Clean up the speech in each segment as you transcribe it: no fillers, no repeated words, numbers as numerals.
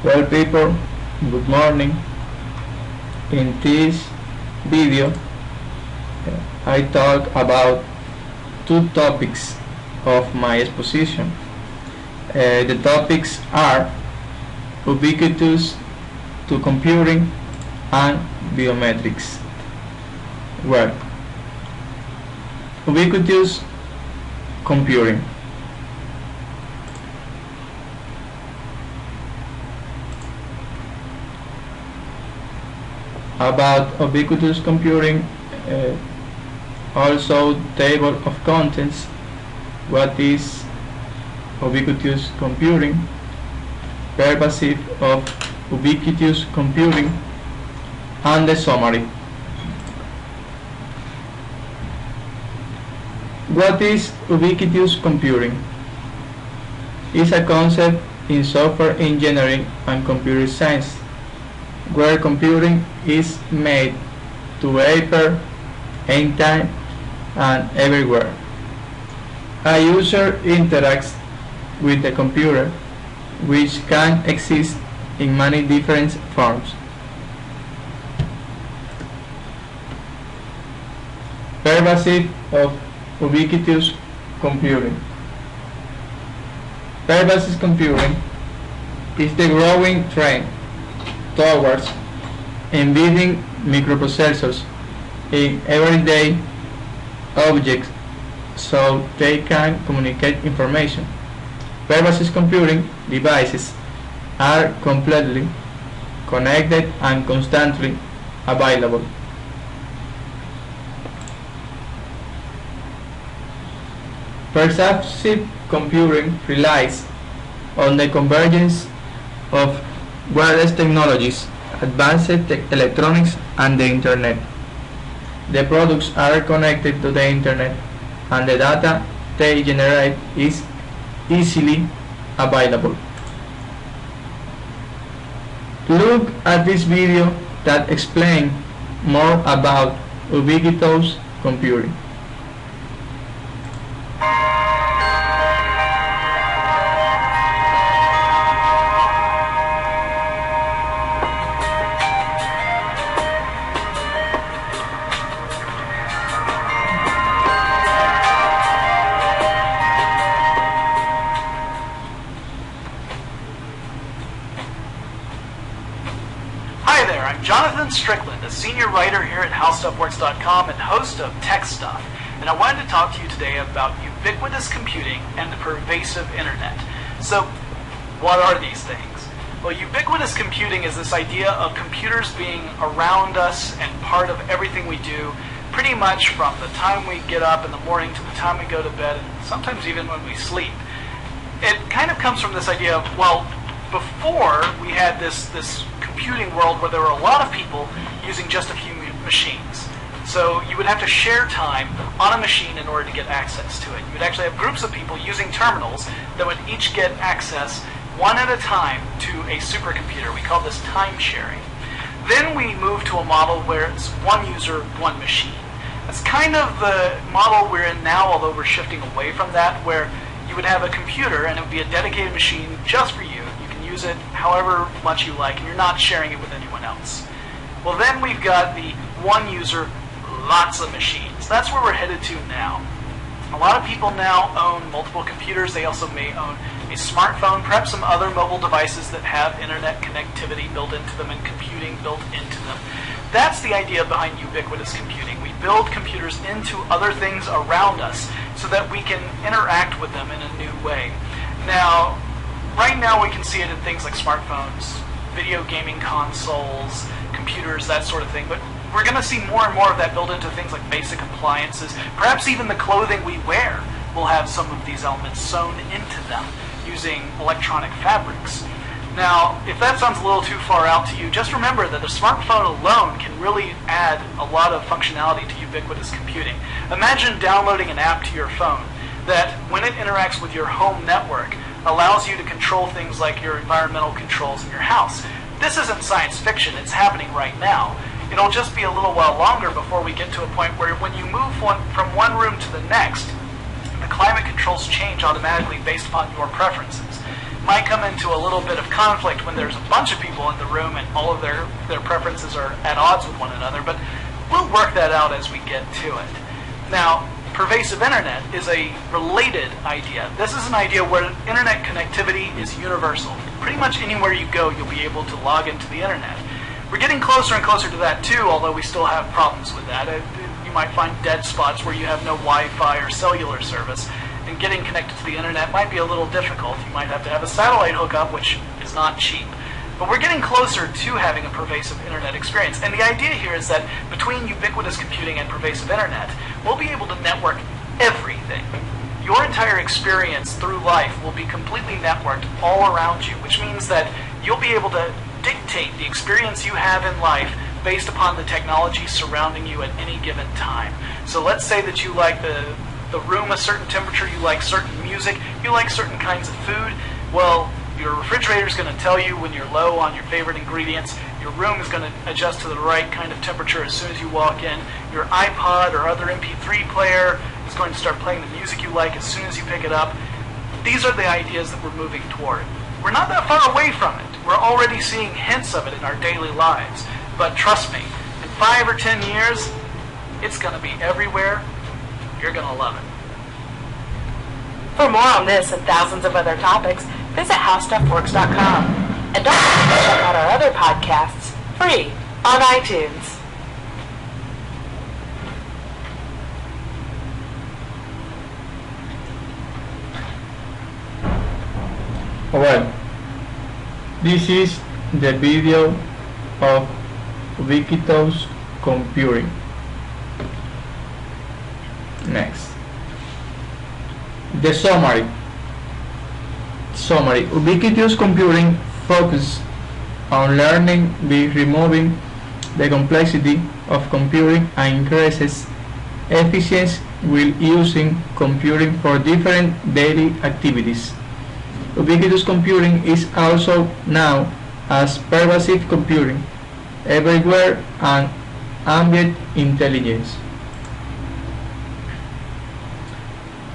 Well people, good morning. In this video I talk about two topics of my exposition. The topics are ubiquitous to computing and biometrics. Well, ubiquitous computing. About ubiquitous computing, also table of contents. What is ubiquitous computing? Pervasive of ubiquitous computing, and the summary. What is ubiquitous computing? It's a concept in software engineering and computer science, where computing is made to appear anytime and everywhere. A user interacts with the computer, which can exist in many different forms. Pervasive of ubiquitous computing. Pervasive computing is the growing trend towards embedding microprocessors in everyday objects so they can communicate information. Pervasive computing devices are completely connected and constantly available. Pervasive computing relies on the convergence of wireless technologies, advanced electronics, and the Internet. The products are connected to the Internet, and the data they generate is easily available. Look at this video that explains more about ubiquitous computing. Strickland, a senior writer here at HowStuffWorks.com and host of Tech Stuff, and I wanted to talk to you today about ubiquitous computing and the pervasive internet. So, what are these things? Well, ubiquitous computing is this idea of computers being around us and part of everything we do, pretty much from the time we get up in the morning to the time we go to bed, and sometimes even when we sleep. It kind of comes from this idea of, well, before we had this computing world where there were a lot of people using just a few machines. So you would have to share time on a machine in order to get access to it. You would actually have groups of people using terminals that would each get access one at a time to a supercomputer. We call this time sharing. Then we moved to a model where it's one user, one machine. That's kind of the model we're in now, although we're shifting away from that, where you would have a computer and it would be a dedicated machine just for you. Use it however much you like, and you're not sharing it with anyone else. Well, then we've got the one user, lots of machines. That's where we're headed to now. A lot of people now own multiple computers. They also may own a smartphone, perhaps some other mobile devices that have internet connectivity built into them and computing built into them. That's the idea behind ubiquitous computing. We build computers into other things around us so that we can interact with them in a new way. Now, right now we can see it in things like smartphones, video gaming consoles, computers, that sort of thing, but we're going to see more and more of that built into things like basic appliances. Perhaps even the clothing we wear will have some of these elements sewn into them using electronic fabrics. Now, if that sounds a little too far out to you, just remember that a smartphone alone can really add a lot of functionality to ubiquitous computing. Imagine downloading an app to your phone that, when it interacts with your home network, allows you to control things like your environmental controls in your house. This isn't science fiction, it's happening right now. It'll just be a little while longer before we get to a point where when you move from one room to the next, the climate controls change automatically based upon your preferences. might come into a little bit of conflict when there's a bunch of people in the room and all of their preferences are at odds with one another, but we'll work that out as we get to it. Now, pervasive internet is a related idea. This is an idea where internet connectivity is universal. Pretty much anywhere you go, you'll be able to log into the internet. We're getting closer and closer to that too, although we still have problems with that. You might find dead spots where you have no Wi-Fi or cellular service, and getting connected to the internet might be a little difficult. You might have to have a satellite hookup, which is not cheap. But we're getting closer to having a pervasive internet experience. And the idea here is that between ubiquitous computing and pervasive internet, we'll be able to network everything. Your entire experience through life will be completely networked all around you, which means that you'll be able to dictate the experience you have in life based upon the technology surrounding you at any given time. So let's say that you like the room a certain temperature, you like certain music, you like certain kinds of food. Well, your refrigerator is going to tell you when you're low on your favorite ingredients. Your room is going to adjust to the right kind of temperature as soon as you walk in. Your iPod or other MP3 player is going to start playing the music you like as soon as you pick it up. These are the ideas that we're moving toward. We're not that far away from it. We're already seeing hints of it in our daily lives. But trust me, in 5 or 10 years, it's going to be everywhere. You're going to love it. For more on this and thousands of other topics, visit howstuffworks.com. And don't forget to check out our other podcasts, free, on iTunes. Well, this is the video of Ubiquitous computing. Next, the summary. Ubiquitous computing focuses on learning by removing the complexity of computing and increases efficiency while using computing for different daily activities. Ubiquitous computing is also known as pervasive computing, everywhere, and ambient intelligence.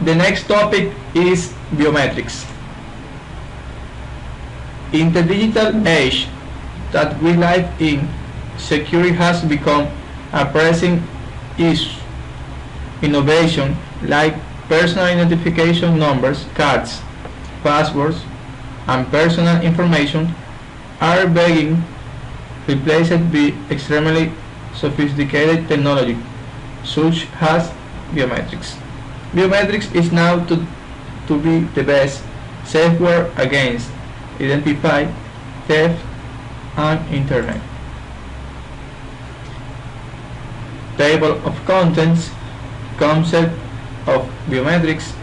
The next topic is biometrics. In the digital age that we live in, security has become a pressing issue. Innovation like personal identification numbers, cards, passwords, and personal information are being replaced by extremely sophisticated technology, such as biometrics. Biometrics is now to be the best safeguard against identify, theft, and internet. Table of contents, concept of biometrics,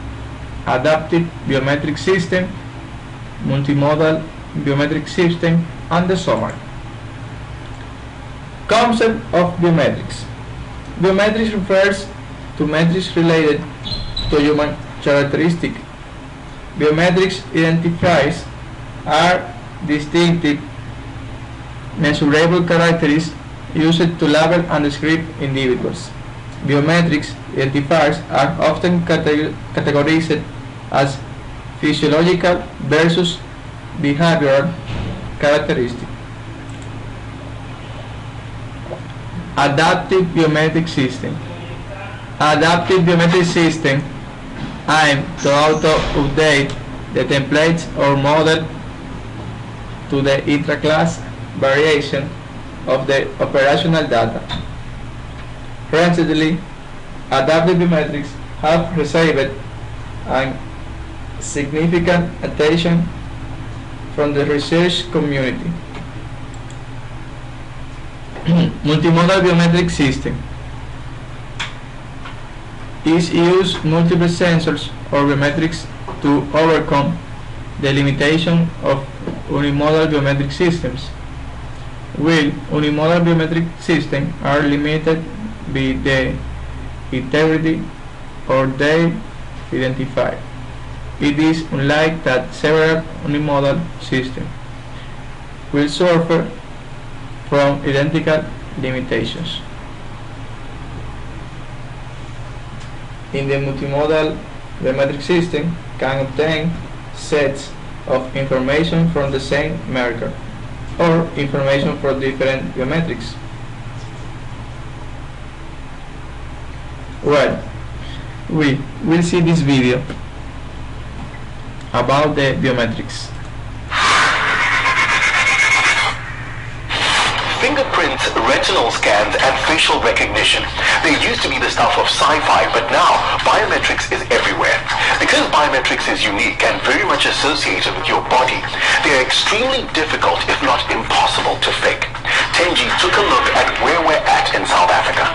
adaptive biometric system, multimodal biometric system, and the summary. Concept of biometrics. Biometrics refers to metrics related to human characteristics. Biometrics identifiers are distinctive, measurable characteristics used to label and describe individuals. Biometrics identifiers are often categorized as physiological versus behavioral characteristics. Adaptive biometric system. Adaptive biometric system aim to auto-update the templates or model to the intra-class variation of the operational data. Recently, adaptive biometrics have received significant attention from the research community. Multimodal biometric system is use multiple sensors or biometrics to overcome the limitation of unimodal biometric systems. While unimodal biometric systems are limited by the integrity or their identifier, it is unlike that several unimodal systems will suffer from identical limitations. In the multimodal biometric system can obtain sets of information from the same marker, or information for different biometrics. Well, we will see this video about the biometrics. Fingerprint, retinal scans, and facial recognition. They used to be the stuff of sci-fi, but now biometrics is everywhere. Because biometrics is unique and very much associated with your body, they are extremely difficult, if not impossible, to fake. Tenji took a look at where we're at in South Africa.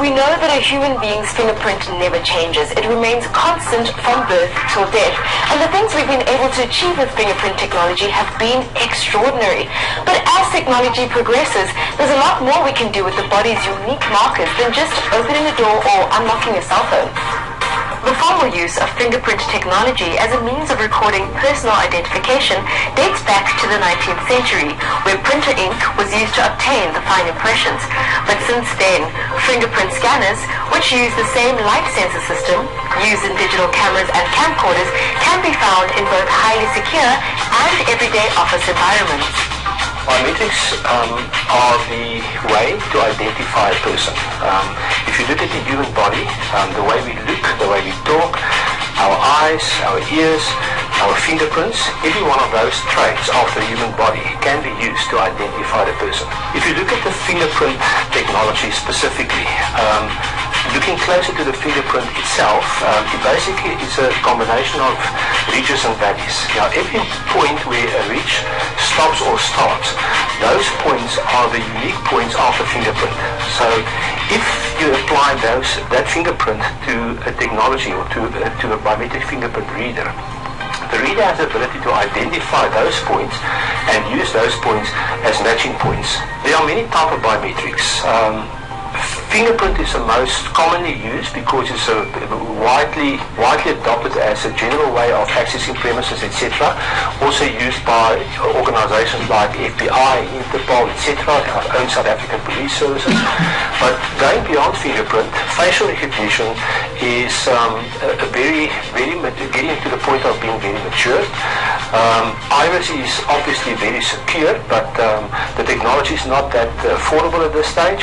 We know that a human being's fingerprint never changes. It remains constant from birth till death. And the things we've been able to achieve with fingerprint technology have been extraordinary. But as technology progresses, there's a lot more we can do with the body's unique markers than just opening a door or unlocking a cell phone. The formal use of fingerprint technology as a means of recording personal identification dates back to the 19th century, where printer ink was used to obtain the fine impressions. But since then, fingerprint scanners, which use the same light sensor system used in digital cameras and camcorders, can be found in both highly secure and everyday office environments. Biometrics are the way to identify a person. If you look at the human body, the way we look, the way we talk, our eyes, our ears, our fingerprints, every one of those traits of the human body can be used to identify the person. If you look at the fingerprint technology specifically, looking closer to the fingerprint itself, it basically is a combination of ridges and valleys. Now, every point where a ridge stops or starts, those points are the unique points of the fingerprint. So, if you apply that fingerprint to a technology or to a biometric fingerprint reader, the reader has the ability to identify those points and use those points as matching points. There are many types of biometrics. Fingerprint is the most commonly used because it's widely adopted as a general way of accessing premises, etc. Also used by organizations like FBI, Interpol, etc., our own South African police services. But going beyond fingerprint, facial recognition is getting to the point of being very mature. Iris is obviously very secure, but the technology is not that affordable at this stage.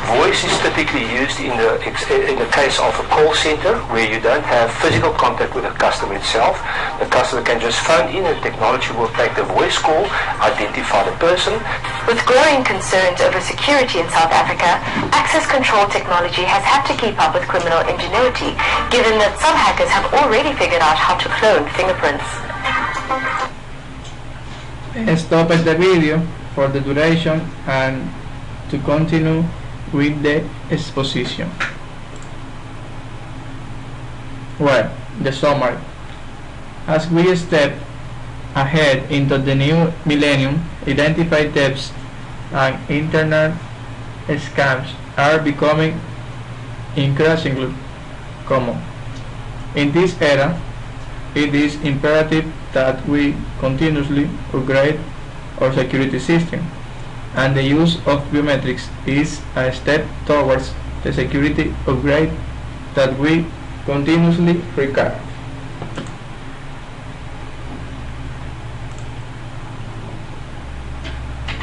Voice is typically used in the case of a call center where you don't have physical contact with the customer itself. The customer can just phone in and technology will take the voice call, identify the person. With growing concerns over security in South Africa, access control technology has had to keep up with criminal ingenuity, given that some hackers have already figured out how to clone fingerprints. Stop the video for the duration and to continue with the exposition. Well, the summary. As we step ahead into the new millennium, identified thefts and internet scams are becoming increasingly common. In this era, it is imperative that we continuously upgrade our security system, and the use of biometrics is a step towards the security upgrade that we continuously require.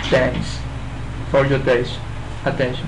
Thanks for your attention.